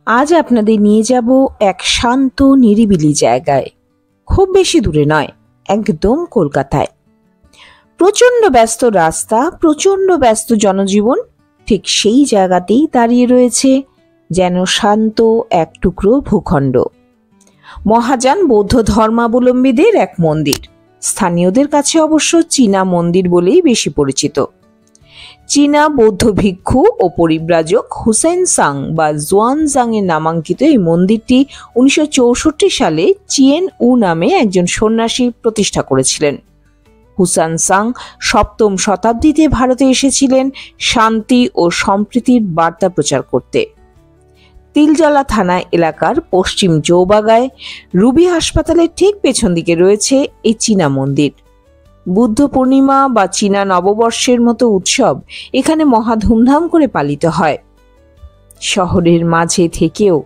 আজ আপনাদের নিয়ে যাব এক শান্ত নিরিবিলি জায়গায়, খুব বেশি দূরে নয়, একদম কলকাতায়। প্রচন্ড ব্যস্ত রাস্তা, প্রচন্ড ব্যস্ত জনজীবন, ঠিক সেই জায়গাতেই দাঁড়িয়ে রয়েছে যেন শান্ত এক টুকরো ভূখণ্ড। মহাযান বৌদ্ধ ধর্মাবলম্বীদের এক মন্দির, স্থানীয়দের কাছে অবশ্য চীনা মন্দির বলেই বেশি পরিচিত। চীনা বৌদ্ধ ভিক্ষু ও পরিব্রাজক হুসেনসাং বা জুয়ানজাং এর নামাঙ্কিত এই মন্দিরটি 1964 সালে চিয়েন উ নামে একজন সন্ন্যাসী প্রতিষ্ঠা করেছিলেন। হুসেনসাং 7ম শতাব্দীতে ভারতে এসেছিলেন শান্তি ও সম্প্রীতির বার্তা প্রচার করতে। তিলজলা থানা এলাকার পশ্চিম চৌবাগায় রুবি হাসপাতালের ঠিক পেছন দিকে রয়েছে এই চীনা মন্দির। বুদ্ধ পূর্ণিমা বা চীনা নববর্ষের মতো উৎসব এখানে মহা ধুমধাম করে পালিত হয়। শহরের মাঝে থেকেও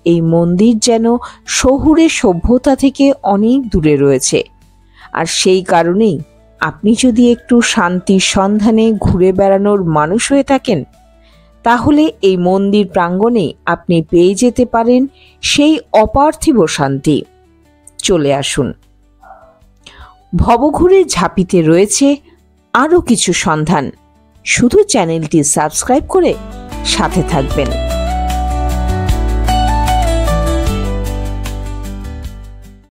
এই মন্দির যেন শহুরে সভ্যতা থেকে অনেক দূরে রয়েছে। আর সেই কারণেই আপনি যদি একটু শান্তির সন্ধানে ঘুরে বেড়ানোর মানুষ হয়ে থাকেন, তাহলে এই মন্দির প্রাঙ্গণে আপনি পেয়ে যেতে পারেন সেই অপার্থিব শান্তি। চলে আসুন। ভবঘুরের ঝাঁপিতে রয়েছে আরও কিছু সন্ধান। শুধু চ্যানেলটি সাবস্ক্রাইব করে সাথে থাকবেন।